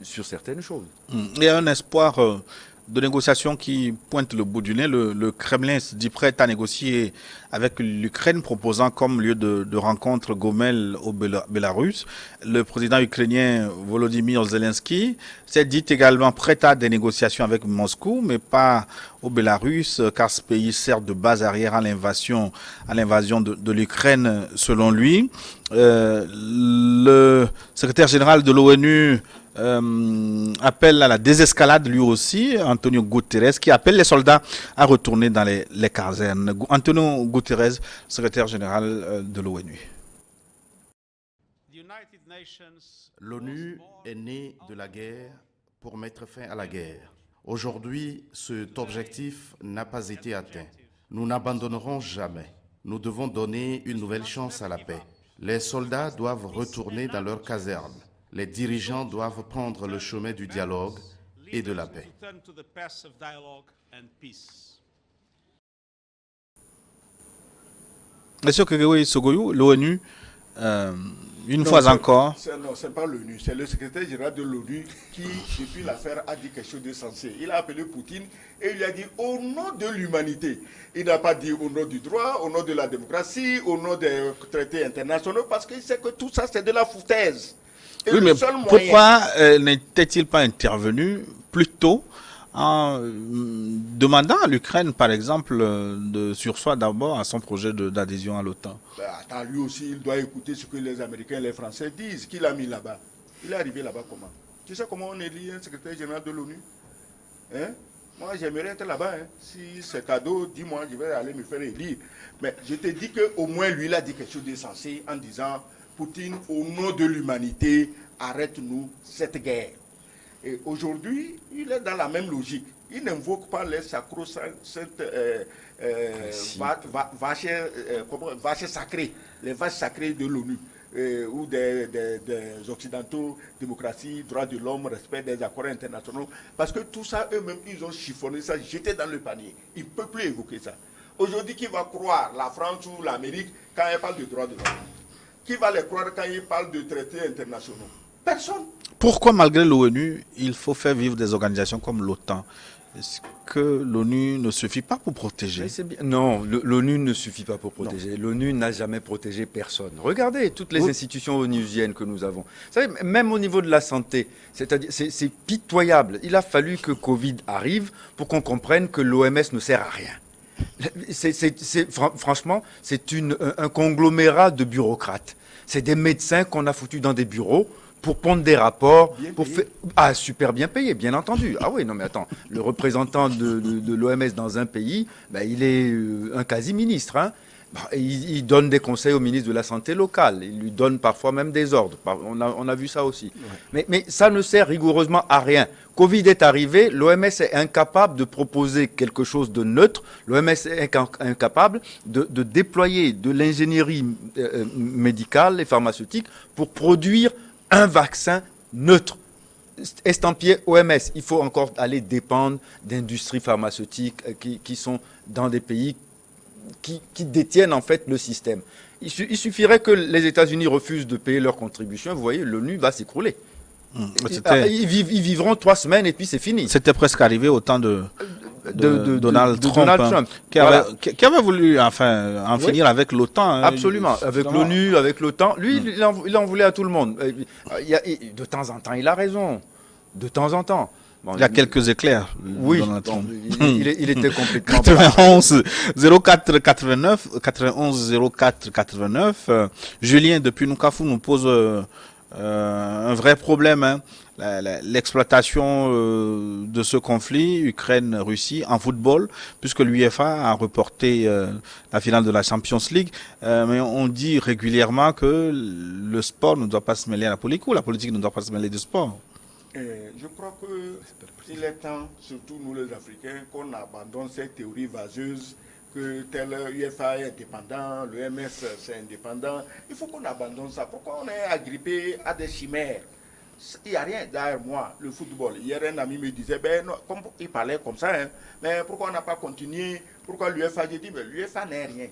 S3: sur certaines choses.
S1: Il y a un espoir de négociation qui pointe le bout du nez. Le Kremlin se dit prêt à négocier avec l'Ukraine, proposant comme lieu de rencontre Gomel au Bélarus. Le président ukrainien Volodymyr Zelensky s'est dit également prêt à des négociations avec Moscou, mais pas au Bélarus, car ce pays sert de base arrière à l'invasion de l'Ukraine, selon lui. Le secrétaire général de l'ONU appelle à la désescalade lui aussi, Antonio Guterres, qui appelle les soldats à retourner dans les casernes. Antonio Guterres, secrétaire général de l'ONU.
S4: L'ONU est née de la guerre pour mettre fin à la guerre. Aujourd'hui, cet objectif n'a pas été atteint. Nous n'abandonnerons jamais. Nous devons donner une nouvelle chance à la paix. Les soldats doivent retourner dans leurs casernes. Les dirigeants doivent prendre le chemin du dialogue et de la paix.
S1: Monsieur Kegewe Sogoyou, l'ONU, fois encore...
S2: Non, ce n'est pas l'ONU, c'est le secrétaire général de l'ONU qui, depuis l'affaire, a dit quelque chose de sensé. Il a appelé Poutine et il lui a dit au nom de l'humanité. Il n'a pas dit au nom du droit, au nom de la démocratie, au nom des traités internationaux, parce qu'il sait que tout ça, c'est de la foutaise. Et
S1: oui, mais pourquoi n'était-il pas intervenu plus tôt en demandant à l'Ukraine, par exemple, de surseoir d'abord à son projet d'adhésion à l'OTAN?
S2: Attends, lui aussi, il doit écouter ce que les Américains et les Français disent, qu'il a mis là-bas. Il est arrivé là-bas comment? Tu sais comment on élit un secrétaire général de l'ONU? Hein? Moi, j'aimerais être là-bas. Hein. Si c'est cadeau, dis-moi, je vais aller me faire élire. Mais je te dis qu'au moins, lui, il a dit quelque chose de sensé en disant... Poutine, au nom de l'humanité, arrête-nous cette guerre. Et aujourd'hui, il est dans la même logique. Il n'invoque pas les sacro-saintes vaches sacrées, les vaches sacrées de l'ONU, ou des Occidentaux, démocratie, droits de l'homme, respect des accords internationaux. Parce que tout ça, eux-mêmes, ils ont chiffonné ça, jeté dans le panier. Ils ne peuvent plus évoquer ça. Aujourd'hui, qui va croire la France ou l'Amérique quand elle parle de droits de l'homme? Qui va les croire quand ils parlent de traités internationaux? Personne.
S1: Pourquoi, malgré l'ONU, il faut faire vivre des organisations comme l'OTAN? Est-ce que l'ONU ne suffit pas pour protéger?
S3: Non, l'ONU ne suffit pas pour protéger. L'ONU n'a jamais protégé personne. Regardez toutes les institutions onusiennes que nous avons. Vous savez, même au niveau de la santé, c'est pitoyable. Il a fallu que Covid arrive pour qu'on comprenne que l'OMS ne sert à rien. Franchement, c'est un conglomérat de bureaucrates. C'est des médecins qu'on a foutus dans des bureaux pour pondre des rapports. Super bien payés, bien entendu. Ah oui, non mais attends, le représentant de l'OMS dans un pays, il est un quasi-ministre. Hein. Il donne des conseils au ministre de la Santé locale. Il lui donne parfois même des ordres. On a vu ça aussi. Ouais. Mais ça ne sert rigoureusement à rien. Covid est arrivé, l'OMS est incapable de proposer quelque chose de neutre. L'OMS est incapable de déployer de l'ingénierie médicale et pharmaceutique pour produire un vaccin neutre. Estampillé OMS. Il faut encore aller dépendre d'industries pharmaceutiques qui sont dans des pays qui détiennent en fait le système. Il suffirait que les États-Unis refusent de payer leurs contributions, vous voyez, l'ONU va s'écrouler. Ils vivront 3 semaines et puis c'est fini.
S1: C'était presque arrivé au temps de Donald Trump,
S3: Donald Trump.
S1: Qui avait voulu en finir avec l'OTAN.
S3: Absolument, avec l'ONU, avec l'OTAN. Lui, il en voulait à tout le monde. De temps en temps, il a raison. De temps en temps. Bon,
S1: il y a quelques éclairs.
S3: Oui,
S1: Donald Trump.
S3: Il était complètement...
S1: 91 04 89, 91 04 89. Julien, depuis Nukafu, nous pose un vrai problème. Hein. L'exploitation de ce conflit Ukraine-Russie en football, puisque l'UEFA a reporté la finale de la Champions League. Mais on dit régulièrement que le sport ne doit pas se mêler à la politique, ou la politique ne doit pas se mêler du sport.
S2: Je crois qu'il est temps, surtout nous les Africains, qu'on abandonne cette théorie vaseuse que tel UEFA est indépendant, l'OMS c'est indépendant. Il faut qu'on abandonne ça. Pourquoi on est agrippé à des chimères? Il n'y a rien derrière moi, le football. Hier, un ami me disait, ben, non, comme il parlait comme ça, hein, mais pourquoi on n'a pas continué? Pourquoi l'UEFA? J'ai dit, ben, l'UEFA n'est rien.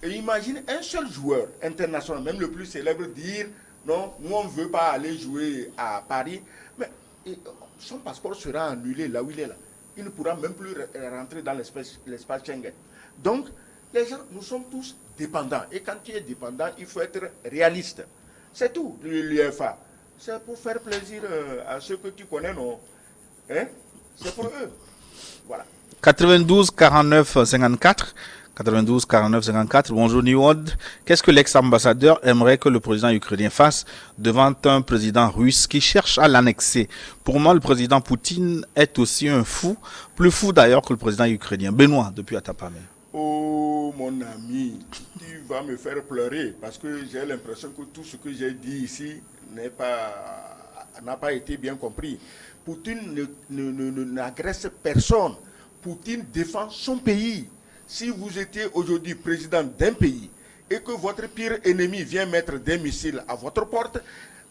S2: Et imagine un seul joueur international, même le plus célèbre, dire, non, nous on ne veut pas aller jouer à Paris, mais son passeport sera annulé là où il est là. Il ne pourra même plus rentrer dans l'espace Schengen. Donc, les gens, nous sommes tous dépendants. Et quand tu es dépendant, il faut être réaliste. C'est tout, l'UEFA. C'est pour faire plaisir à ceux que tu connais, non? Hein? C'est pour eux. Voilà.
S1: 92 49 54. 92 49 54. Bonjour Niwod. Qu'est-ce que l'ex-ambassadeur aimerait que le président ukrainien fasse devant un président russe qui cherche à l'annexer? Pour moi, le président Poutine est aussi un fou, plus fou d'ailleurs que le président ukrainien. Benoît, depuis Atapamé.
S2: Oh mon ami, tu vas me faire pleurer parce que j'ai l'impression que tout ce que j'ai dit ici n'a pas été bien compris. Poutine n'agresse personne. Poutine défend son pays. Si vous étiez aujourd'hui président d'un pays et que votre pire ennemi vient mettre des missiles à votre porte,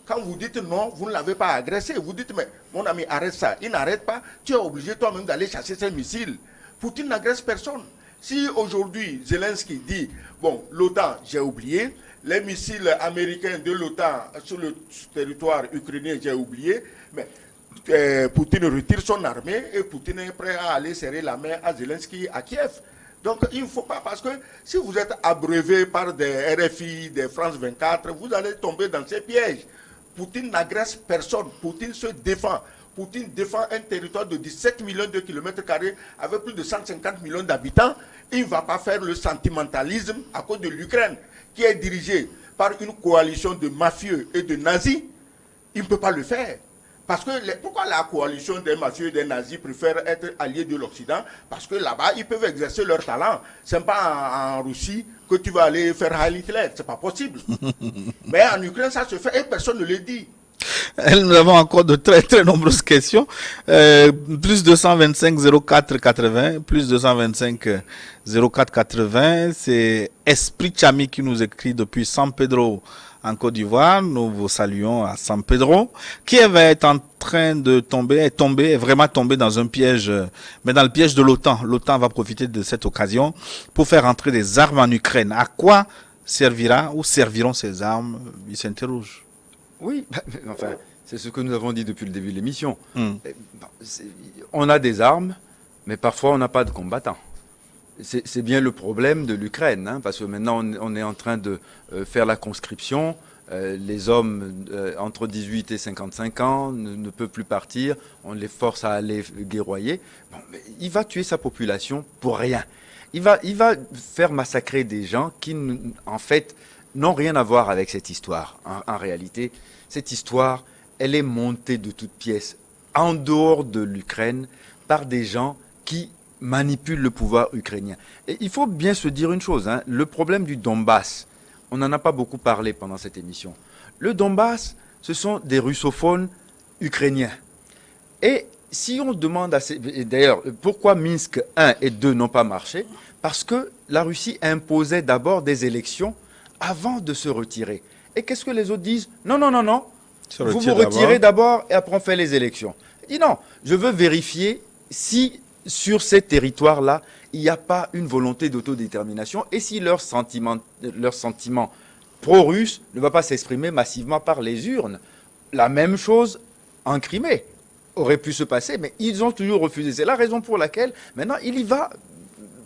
S2: quand vous dites non, vous ne l'avez pas agressé. Vous dites, mais mon ami, arrête ça. Il n'arrête pas. Tu es obligé toi-même d'aller chasser ces missiles. Poutine n'agresse personne. Si aujourd'hui Zelensky dit, bon, l'OTAN, j'ai oublié, les missiles américains de l'OTAN sur le territoire ukrainien, j'ai oublié, mais Poutine retire son armée et Poutine est prêt à aller serrer la main à Zelensky à Kiev. Donc il ne faut pas, parce que si vous êtes abreuvé par des RFI, des France 24, vous allez tomber dans ces pièges. Poutine n'agresse personne, Poutine se défend. Poutine défend un territoire de 17 millions de kilomètres carrés avec plus de 150 millions d'habitants. Il ne va pas faire le sentimentalisme à cause de l'Ukraine, qui est dirigée par une coalition de mafieux et de nazis. Il ne peut pas le faire. Parce que pourquoi la coalition des mafieux et des nazis préfère être alliés de l'Occident? Parce que là-bas, ils peuvent exercer leur talent. Ce n'est pas en Russie que tu vas aller faire Heil Hitler. Ce n'est pas possible. Mais en Ukraine, ça se fait et personne ne le dit.
S1: Nous avons encore de très très nombreuses questions. Plus 225 04 80, plus 225 04 80. C'est Esprit Chami qui nous écrit depuis San Pedro en Côte d'Ivoire. Nous vous saluons à San Pedro. Kiev est en train de tomber, est vraiment tombé dans un piège, mais dans le piège de l'OTAN. L'OTAN va profiter de cette occasion pour faire entrer des armes en Ukraine. À quoi servira ou serviront ces armes? Il s'interroge.
S3: Oui, enfin, c'est ce que nous avons dit depuis le début de l'émission. On a des armes, mais parfois on n'a pas de combattants. C'est bien le problème de l'Ukraine, hein, parce que maintenant on est en train de faire la conscription. Les hommes entre 18 et 55 ans ne peuvent plus partir. On les force à aller guerroyer. Bon, mais il va tuer sa population pour rien. Il va faire massacrer des gens qui, en fait, n'ont rien à voir avec cette histoire. En réalité, cette histoire, elle est montée de toutes pièces, en dehors de l'Ukraine, par des gens qui manipulent le pouvoir ukrainien. Et il faut bien se dire une chose, hein, le problème du Donbass, on n'en a pas beaucoup parlé pendant cette émission. Le Donbass, ce sont des russophones ukrainiens. Et si on demande à ces... D'ailleurs, pourquoi Minsk 1 et 2 n'ont pas marché? Parce que la Russie imposait d'abord des élections avant de se retirer. Et qu'est-ce que les autres disent? Non, non, non, non. Vous vous retirez d'abord et après on fait les élections. Il dit non, je veux vérifier si sur ces territoires-là, il n'y a pas une volonté d'autodétermination et si leur sentiment pro-russe ne va pas s'exprimer massivement par les urnes. La même chose en Crimée aurait pu se passer, mais ils ont toujours refusé. C'est la raison pour laquelle, maintenant, il y va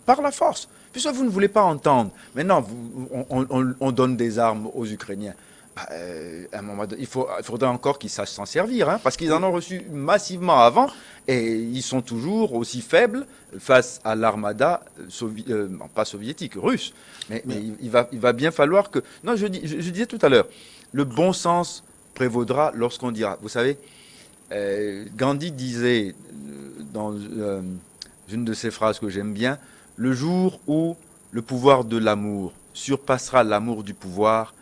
S3: par la force. Puisque vous ne voulez pas entendre. Maintenant, on donne des armes aux Ukrainiens. À un moment donné, il faudrait encore qu'ils sachent s'en servir, hein, parce qu'ils en ont reçu massivement avant, et ils sont toujours aussi faibles face à l'armada, pas soviétique, russe. Mais il va bien falloir que... Non, je disais tout à l'heure, le bon sens prévaudra lorsqu'on dira... Vous savez, Gandhi disait dans une de ses phrases que j'aime bien, le jour où le pouvoir de l'amour surpassera l'amour du pouvoir,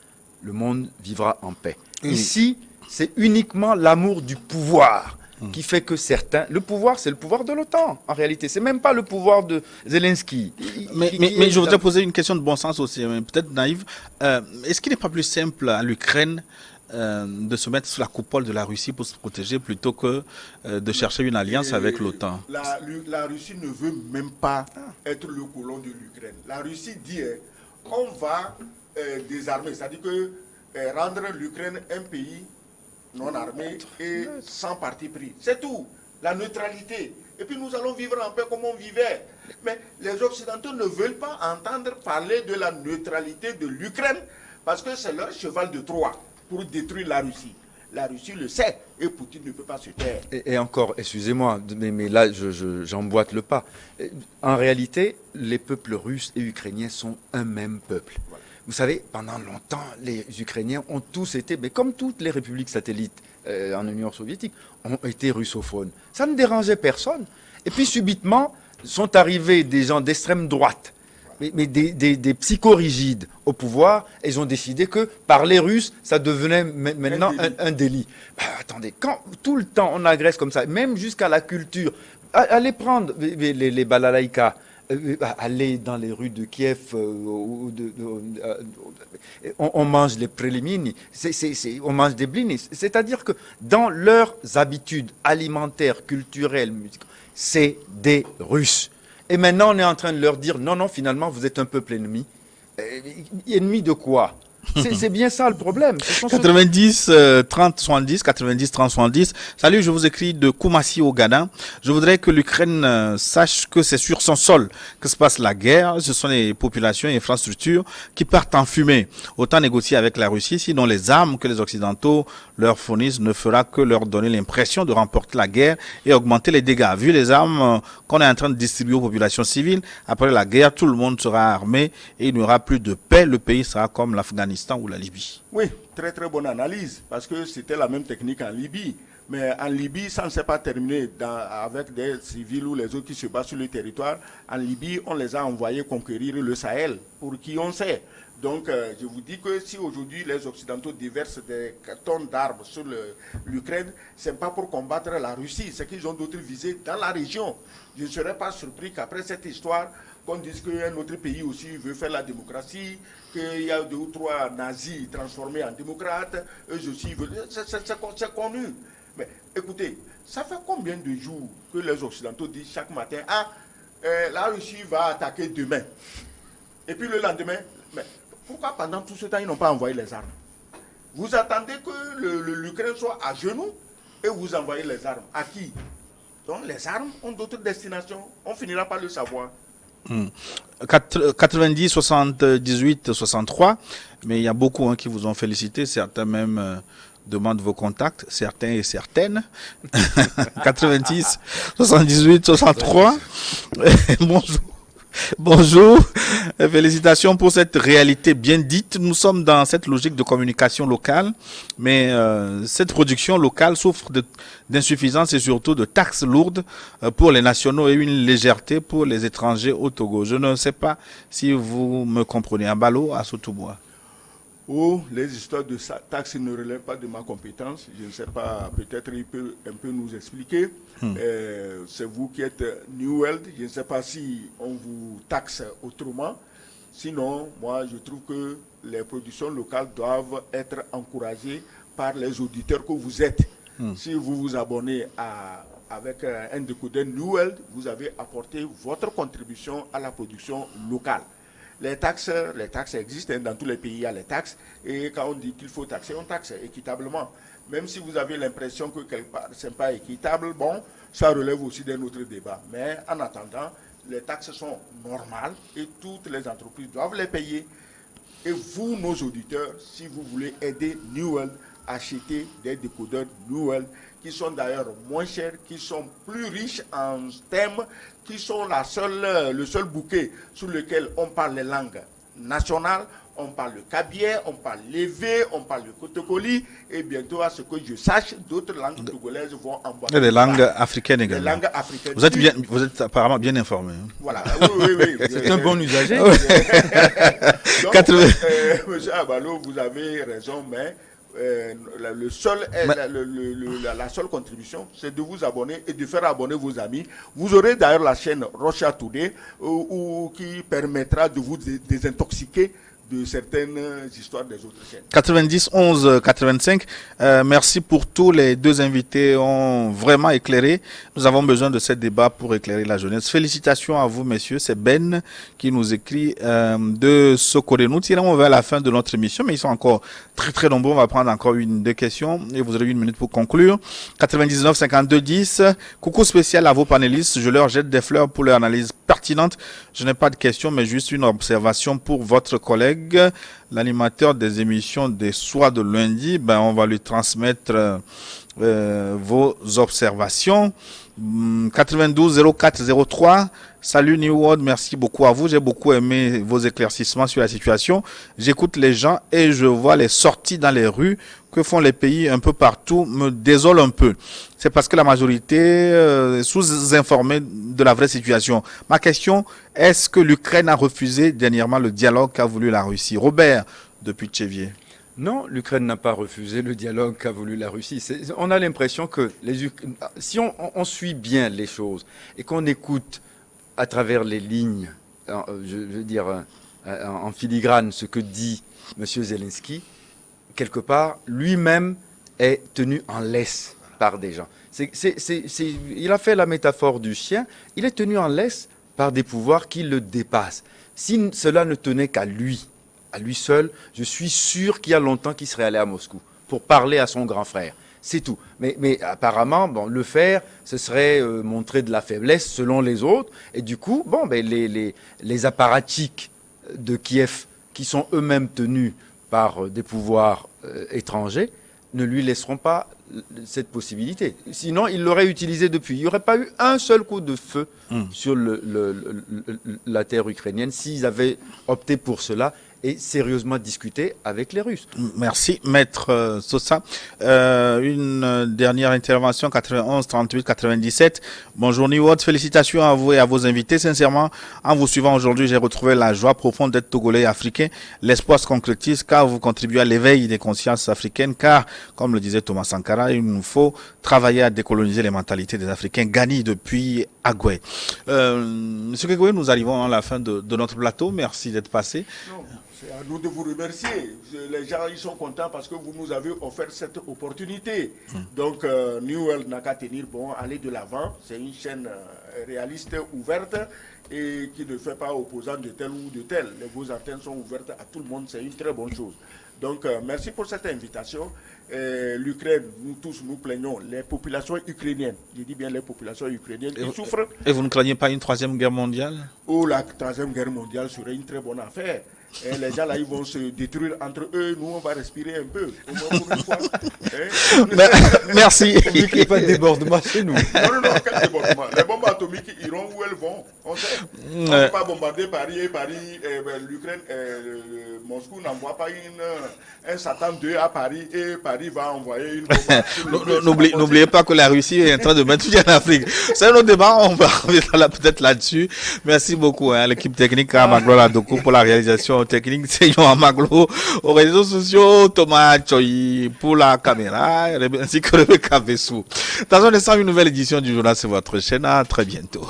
S3: le monde vivra en paix. Ici, c'est uniquement l'amour du pouvoir qui fait que certains... Le pouvoir, c'est le pouvoir de l'OTAN, en réalité. C'est même pas le pouvoir de Zelensky.
S1: Mais je voudrais poser une question de bon sens aussi, peut-être naïve. Est-ce qu'il n'est pas plus simple à l'Ukraine de se mettre sous la coupole de la Russie pour se protéger plutôt que de chercher une alliance avec l'OTAN?
S2: La Russie ne veut même pas être le colon de l'Ukraine. La Russie dit on va désarmer, c'est-à-dire que rendre l'Ukraine un pays non armé et sans parti pris. C'est tout. La neutralité. Et puis nous allons vivre en paix comme on vivait. Mais les Occidentaux ne veulent pas entendre parler de la neutralité de l'Ukraine parce que c'est leur cheval de Troie pour détruire la Russie. La Russie le sait et Poutine ne peut pas se taire.
S3: Et encore, excusez-moi, mais là, j'emboîte le pas. En réalité, les peuples russes et ukrainiens sont un même peuple. Voilà. Vous savez, pendant longtemps, les Ukrainiens ont tous été, mais comme toutes les républiques satellites en Union soviétique, ont été russophones. Ça ne dérangeait personne. Et puis subitement, sont arrivés des gens d'extrême droite, mais des psychorigides au pouvoir, et ils ont décidé que parler russe, ça devenait maintenant un délit. Attendez, quand tout le temps on agresse comme ça, même jusqu'à la culture, allez prendre les balalaïkas, aller dans les rues de Kiev, on mange les prélimini, on mange des blinis. C'est-à-dire que dans leurs habitudes alimentaires, culturelles, musicales, c'est des Russes. Et maintenant, on est en train de leur dire, non, finalement, vous êtes un peuple ennemi. Ennemi de quoi ? C'est bien ça le problème.
S1: 90 30 70, 90 30 70. Salut, je vous écris de Koumassi au Ghana. Je voudrais que l'Ukraine sache que c'est sur son sol que se passe la guerre. Ce sont les populations et infrastructures qui partent en fumée. Autant négocier avec la Russie, sinon les armes que les Occidentaux leur fournissent ne fera que leur donner l'impression de remporter la guerre et augmenter les dégâts. Vu les armes qu'on est en train de distribuer aux populations civiles, après la guerre, tout le monde sera armé et il n'y aura plus de paix. Le pays sera comme l'Afghanistan ou la Libye.
S2: Oui, très très bonne analyse, parce que c'était la même technique en Libye. Mais en Libye, ça ne s'est pas terminé avec des civils ou les autres qui se battent sur le territoire. En Libye, on les a envoyés conquérir le Sahel, pour qui on sait. Donc, je vous dis que si aujourd'hui les Occidentaux déversent des tonnes d'armes sur l'Ukraine, ce n'est pas pour combattre la Russie, c'est qu'ils ont d'autres visées dans la région. Je ne serais pas surpris qu'après cette histoire, qu'on dise qu'un autre pays aussi veut faire la démocratie, qu'il y a 2 ou 3 nazis transformés en démocrates, eux aussi veulent. C'est connu. Mais écoutez, ça fait combien de jours que les Occidentaux disent chaque matin, la Russie va attaquer demain. Et puis le lendemain, mais pourquoi pendant tout ce temps ils n'ont pas envoyé les armes? Vous attendez que l'Ukraine soit à genoux et vous envoyez les armes. À qui? Donc les armes ont d'autres destinations. On finira par le savoir.
S1: 90, 78, 63, mais il y a beaucoup qui vous ont félicité, certains même demandent vos contacts, certains et certaines. 90, 78, 63. Bonjour. Bonjour, félicitations pour cette réalité bien dite. Nous sommes dans cette logique de communication locale, mais cette production locale souffre d'insuffisance et surtout de taxes lourdes pour les nationaux et une légèreté pour les étrangers au Togo. Je ne sais pas si vous me comprenez. À Balo, à Sotobois.
S2: Oh, les histoires de taxes ne relèvent pas de ma compétence. Je ne sais pas, peut-être il peut un peu nous expliquer. C'est vous qui êtes New World. Je ne sais pas si on vous taxe autrement. Sinon, moi, je trouve que les productions locales doivent être encouragées par les auditeurs que vous êtes. Si vous vous abonnez avec un décodeur New World, vous avez apporté votre contribution à la production locale. Les taxes existent, dans tous les pays il y a les taxes, et quand on dit qu'il faut taxer, on taxe équitablement. même si vous avez l'impression que quelque part ce n'est pas équitable, bon, ça relève aussi d'un autre débat. Mais en attendant, les taxes sont normales et toutes les entreprises doivent les payer. Et vous, nos auditeurs, si vous voulez aider New World, achetez des décodeurs New World qui sont d'ailleurs moins chers, qui sont plus riches en thèmes, qui sont le seul bouquet sur lequel on parle les langues nationales, on parle le kabyère, on parle l'évé, on parle le kotokoli, et bientôt, à ce que je sache, d'autres langues togolaises vont emboîter.
S1: Et des langues africaines également.
S2: Des langues africaines.
S1: Vous êtes apparemment bien informé. Hein.
S2: Voilà, oui.
S3: C'est un bon usager.
S2: Donc, monsieur Abalo, vous avez raison, mais la seule contribution, c'est de vous abonner et de faire abonner vos amis. Vous aurez d'ailleurs la chaîne Rocha Today qui permettra de vous désintoxiquer de certaines histoires des autres chaînes.
S1: 90 11 85. Merci pour tous les deux invités ont vraiment éclairé. Nous avons besoin de ce débat pour éclairer la jeunesse. Félicitations à vous, messieurs. C'est Ben qui nous écrit de Sokoré. Nous tirons vers la fin de notre émission, mais ils sont encore très très nombreux. On va prendre encore deux questions et vous aurez 1 minute pour conclure. 99 52 10. Coucou spécial à vos panélistes. Je leur jette des fleurs pour leur analyse pertinente. Je n'ai pas de questions, mais juste une observation pour votre collègue. L'animateur des émissions des soirs de lundi, on va lui transmettre vos observations. 92 04 03. Salut New World, merci beaucoup à vous. J'ai beaucoup aimé vos éclaircissements sur la situation. J'écoute les gens et je vois les sorties dans les rues que font les pays un peu partout me désole un peu. C'est parce que la majorité est sous-informée de la vraie situation. Ma question, est-ce que l'Ukraine a refusé dernièrement le dialogue qu'a voulu la Russie? Robert, depuis Tchévier.
S3: Non, l'Ukraine n'a pas refusé le dialogue qu'a voulu la Russie. On a l'impression que si on suit bien les choses et qu'on écoute à travers les lignes, je veux dire en filigrane, ce que dit M. Zelensky, quelque part, lui-même est tenu en laisse par des gens. Il a fait la métaphore du chien, il est tenu en laisse par des pouvoirs qui le dépassent. Si cela ne tenait qu'à lui seul, je suis sûr qu'il y a longtemps qu'il serait allé à Moscou pour parler à son grand frère. C'est tout. Mais apparemment, le faire, ce serait montrer de la faiblesse selon les autres. Et du coup, les apparatchiks de Kiev, qui sont eux-mêmes tenus par des pouvoirs étrangers, ne lui laisseront pas cette possibilité. Sinon, il l'aurait utilisé depuis. Il n'y aurait pas eu un seul coup de feu sur la terre ukrainienne s'ils avaient opté pour cela et sérieusement discuter avec les Russes.
S1: Merci, Maître Sosa. Une dernière intervention, 91 38 97. Bonjour Niwot, félicitations à vous et à vos invités. Sincèrement, en vous suivant aujourd'hui, j'ai retrouvé la joie profonde d'être Togolais et Africain. L'espoir se concrétise car vous contribuez à l'éveil des consciences africaines, car, comme le disait Thomas Sankara, il nous faut travailler à décoloniser les mentalités des Africains. Gani depuis Agoué. Monsieur Kegoué, nous arrivons à la fin de notre plateau. Merci d'être passé.
S2: Non. C'est à nous de vous remercier. Les gens ils sont contents parce que vous nous avez offert cette opportunité. Donc, New World n'a qu'à tenir bon, aller de l'avant. C'est une chaîne réaliste, ouverte et qui ne fait pas opposant de tel ou de tel. Vos antennes sont ouvertes à tout le monde. C'est une très bonne chose. Donc, merci pour cette invitation. L'Ukraine, nous tous nous plaignons. Les populations ukrainiennes, je dis bien les populations ukrainiennes qui souffrent.
S1: Et vous ne craignez pas une 3e guerre mondiale?
S2: Oh, la 3e guerre mondiale serait une très bonne affaire. Et les gens là, ils vont se détruire entre eux. Nous, on va respirer un peu. Au moins pour une fois.
S1: Merci.
S3: Il n'y a pas de débordement chez nous.
S2: Non, quel débordement? Les bombes atomiques iront où elles vont. On sait. On ne peut pas bombarder Paris et l'Ukraine, Moscou n'envoie pas un Satan 2 à Paris et Paris va envoyer une bombe.
S1: N'oubliez pas que la Russie est en train de mettre tout en Afrique. C'est un autre débat, on va revenir peut-être là-dessus. Merci beaucoup à l'équipe technique, à Maglo Ladokou pour la réalisation technique, c'est Yon Amaglo, aux réseaux sociaux, Thomas Choyi pour la caméra, ainsi que Rebecca Vessou. Dans un instant, une nouvelle édition du journal sur votre chaîne. À très bientôt.